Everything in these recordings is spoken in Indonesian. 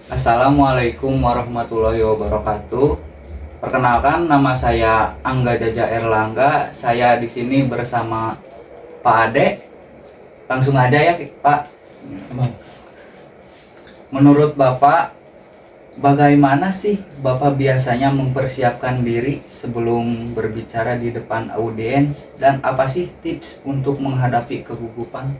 Assalamualaikum warahmatullahi wabarakatuh. Perkenalkan, nama saya Angga Jaja Erlangga. Saya di sini bersama Pak Ade. Langsung aja ya, Pak. Menurut Bapak, bagaimana sih Bapak biasanya mempersiapkan diri sebelum berbicara di depan audiens, dan apa sih tips untuk menghadapi kegugupan?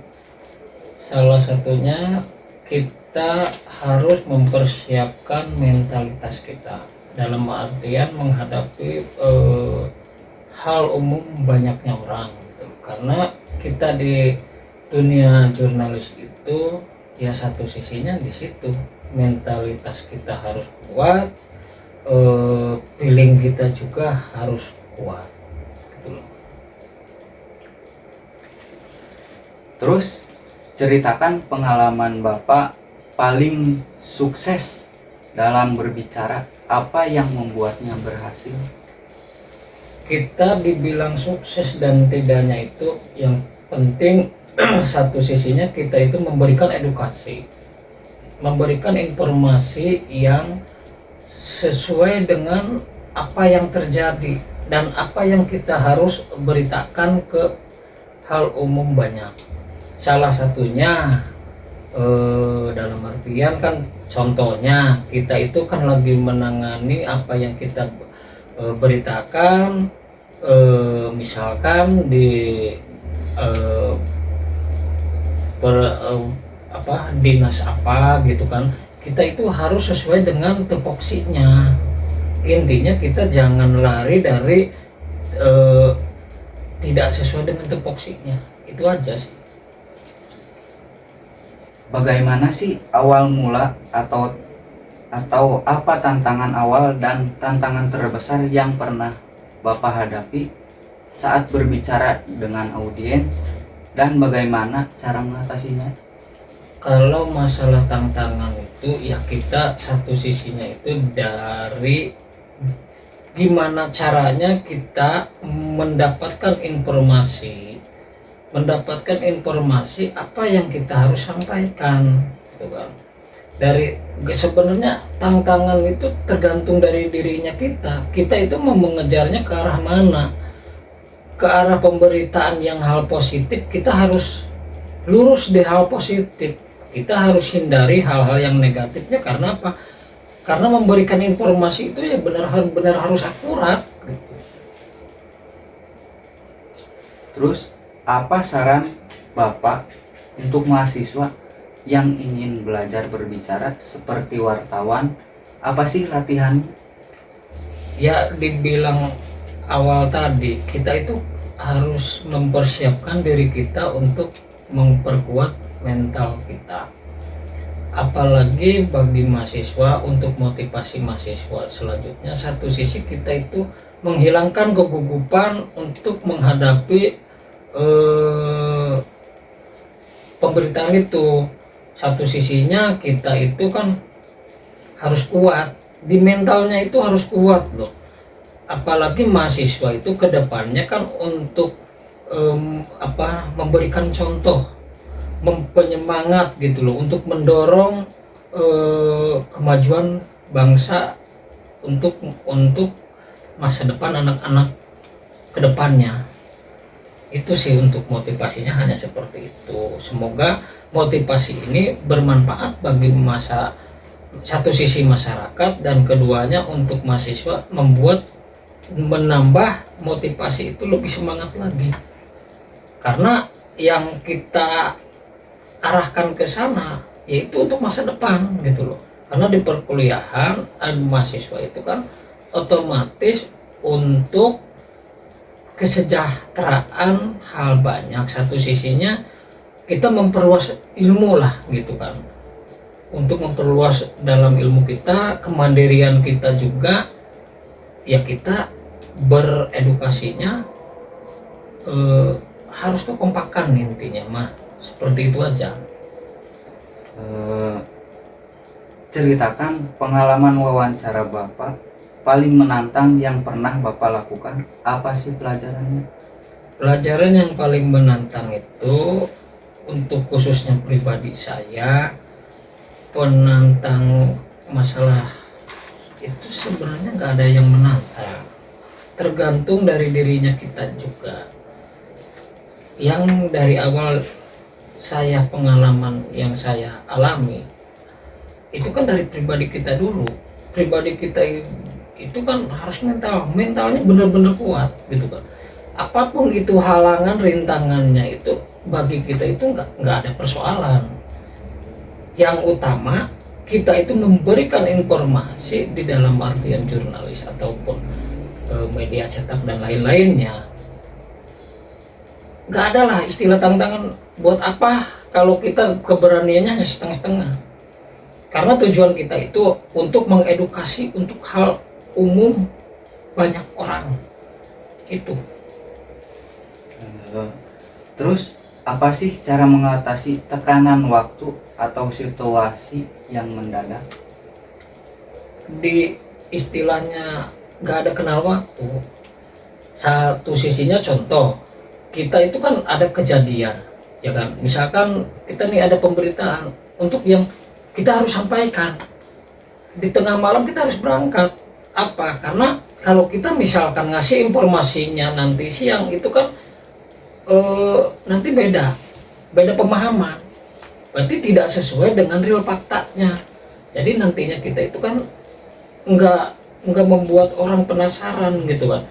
Salah satunya kita harus mempersiapkan mentalitas kita dalam artian menghadapi hal umum banyaknya orang gitu. Karena kita di dunia jurnalis itu ya satu sisinya di situ mentalitas kita harus kuat, feeling kita juga harus kuat gitu loh. Terus ceritakan pengalaman Bapak paling sukses dalam berbicara, apa yang membuatnya berhasil? Kita dibilang sukses dan tidaknya itu yang penting satu sisinya kita itu memberikan edukasi, memberikan informasi yang sesuai dengan apa yang terjadi dan apa yang kita harus beritakan ke hal umum banyak. Salah satunya dalam artian kan contohnya kita itu kan lagi menangani apa yang kita beritakan, misalkan di eh, dinas apa gitu kan, kita itu harus sesuai dengan tupoksinya. Intinya kita jangan lari dari eh, tidak sesuai dengan tupoksinya, itu aja sih. Bagaimana sih awal mula atau apa tantangan awal dan tantangan terbesar yang pernah Bapak hadapi saat berbicara dengan audiens, dan bagaimana cara mengatasinya? Kalau masalah tantangan itu ya kita satu sisinya itu dari gimana caranya kita mendapatkan informasi apa yang kita harus sampaikan gitu kan. Dari sebenarnya tantangan itu tergantung dari dirinya kita itu mau mengejarnya ke arah mana. Ke arah pemberitaan yang hal positif, kita harus lurus di hal positif, kita harus hindari hal-hal yang negatifnya. Karena apa? Karena memberikan informasi itu ya benar-benar harus akurat gitu. Terus apa saran Bapak untuk mahasiswa yang ingin belajar berbicara seperti wartawan? Apa sih latihan? Ya dibilang awal tadi, kita itu harus mempersiapkan diri kita untuk memperkuat mental kita. Apalagi bagi mahasiswa, untuk motivasi mahasiswa selanjutnya, satu sisi kita itu menghilangkan kegugupan untuk menghadapi pemberitaan itu. Satu sisinya kita itu kan harus kuat, di mentalnya itu harus kuat loh. Apalagi mahasiswa itu kedepannya kan untuk memberikan contoh, penyemangat gitu loh, untuk mendorong kemajuan bangsa untuk masa depan anak-anak kedepannya. Itu sih untuk motivasinya hanya seperti itu. Semoga motivasi ini bermanfaat bagi satu sisi masyarakat, dan keduanya untuk mahasiswa menambah motivasi itu lebih semangat lagi, karena yang kita arahkan ke sana yaitu untuk masa depan gitu loh. Karena di perkuliahan mahasiswa itu kan otomatis untuk kesejahteraan hal banyak. Satu sisinya kita memperluas ilmu lah gitu kan, untuk memperluas dalam ilmu kita, kemandirian kita juga ya. Kita beredukasinya harus kekompakan, intinya mah seperti itu aja. Ceritakan pengalaman wawancara Bapak paling menantang yang pernah Bapak lakukan. Apa sih pelajarannya? Pelajaran yang paling menantang itu untuk khususnya pribadi saya, penantang masalah itu sebenarnya nggak ada yang menantang, tergantung dari dirinya kita juga. Yang dari awal pengalaman yang saya alami itu kan dari pribadi kita dulu. Pribadi kita itu kan harus mentalnya benar-benar kuat gitu kan. Apapun itu halangan rintangannya itu bagi kita itu nggak ada persoalan. Yang utama kita itu memberikan informasi di dalam artian jurnalis ataupun media cetak dan lain-lainnya. Nggak ada lah istilah tantangan. Buat apa kalau kita keberaniannya hanya setengah-setengah? Karena tujuan kita itu untuk mengedukasi untuk hal umum banyak orang itu. Terus apa sih cara mengatasi tekanan waktu atau situasi yang mendadak? Di istilahnya nggak ada kenal waktu. Satu sisinya contoh, kita itu kan ada kejadian, ya kan? Misalkan kita nih ada pemberitaan untuk yang kita harus sampaikan. Di tengah malam kita harus berangkat. Apa? Karena kalau kita misalkan ngasih informasinya nanti siang itu kan nanti beda pemahaman, berarti tidak sesuai dengan real faktanya. Jadi nantinya kita itu kan nggak membuat orang penasaran gitu kan.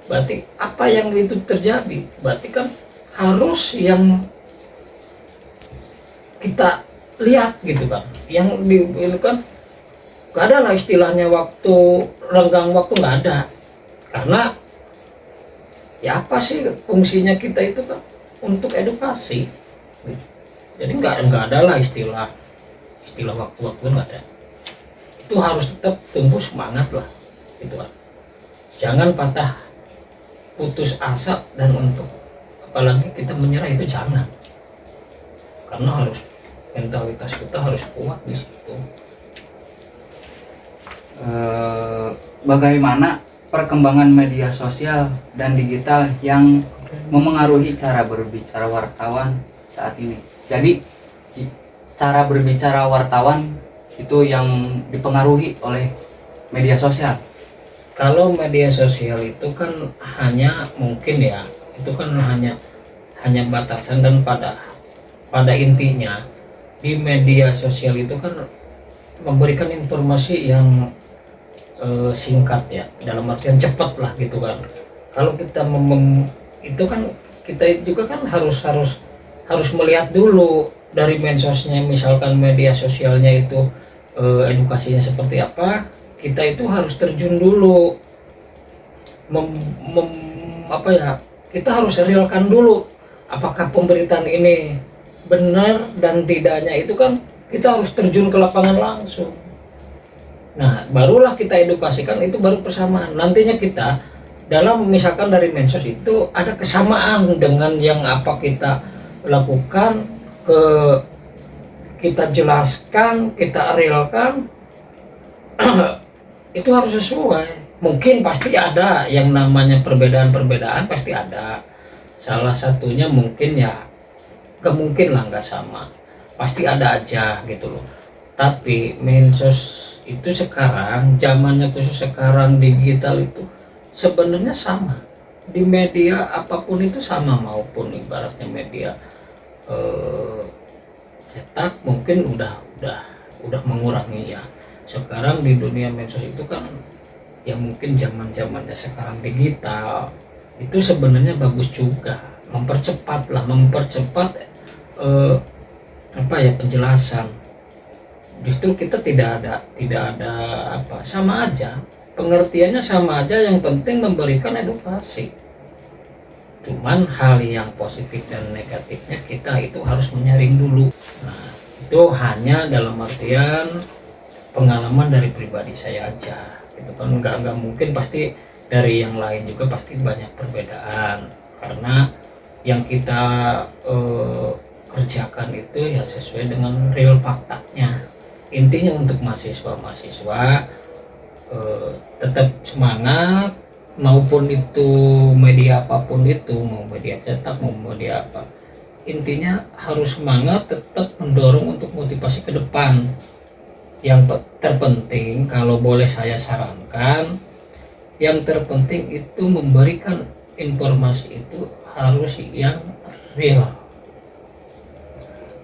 Berarti apa yang itu terjadi, berarti kan harus yang kita lihat gitu kan, yang kan nggak ada lah istilahnya waktu renggang waktu, nggak ada. Karena ya apa sih fungsinya kita itu kan untuk edukasi gitu. Jadi nggak ada lah istilah waktu-waktu, nggak ada. Itu harus tetap tumbuh semangat lah gitu kan, jangan putus asa, dan untuk apalagi kita menyerah itu jangan, karena harus mentalitas kita harus kuat di situ. Bagaimana perkembangan media sosial dan digital yang memengaruhi cara berbicara wartawan saat ini? Jadi cara berbicara wartawan itu yang dipengaruhi oleh media sosial. Kalau media sosial itu kan hanya mungkin ya, itu kan hanya batasan, dan pada intinya di media sosial itu kan memberikan informasi yang singkat ya, dalam artian cepat lah gitu kan. Kalau kita itu kan kita juga kan harus melihat dulu dari medsosnya, misalkan media sosialnya itu edukasinya seperti apa, kita itu harus terjun dulu kita harus realkan dulu apakah pemberitaan ini benar dan tidaknya. Itu kan kita harus terjun ke lapangan langsung. Nah, barulah kita edukasikan, itu baru persamaan. Nantinya kita dalam misalkan dari medsos itu ada kesamaan dengan yang apa kita lakukan, kita jelaskan, kita realkan, itu harus sesuai. Mungkin pasti ada yang namanya perbedaan pasti ada. Salah satunya mungkin ya gak mungkin lah nggak sama, pasti ada aja gitu loh. Tapi medsos itu sekarang, zamannya khusus sekarang digital itu sebenarnya sama. Di media apapun itu sama, maupun ibaratnya media cetak mungkin udah mengurangi ya. Sekarang di dunia medsos itu kan ya mungkin zamannya sekarang digital itu sebenarnya bagus juga, mempercepat penjelasan. Justru kita tidak ada sama aja, pengertiannya sama aja, yang penting memberikan edukasi. Cuman hal yang positif dan negatifnya kita itu harus menyaring dulu. Nah, itu hanya dalam artian pengalaman dari pribadi saya aja. Itu kan nggak mungkin, pasti dari yang lain juga pasti banyak perbedaan, karena yang kita kerjakan itu ya sesuai dengan real faktanya. Intinya untuk mahasiswa tetap semangat, maupun itu media apapun itu, mau media cetak mau media apa, intinya harus semangat, tetap mendorong untuk motivasi ke depan. terpenting, kalau boleh saya sarankan, yang terpenting itu memberikan informasi itu harus yang real.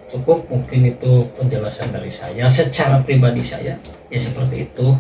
Cukup, mungkin itu penjelasan dari saya secara pribadi, saya ya seperti itu.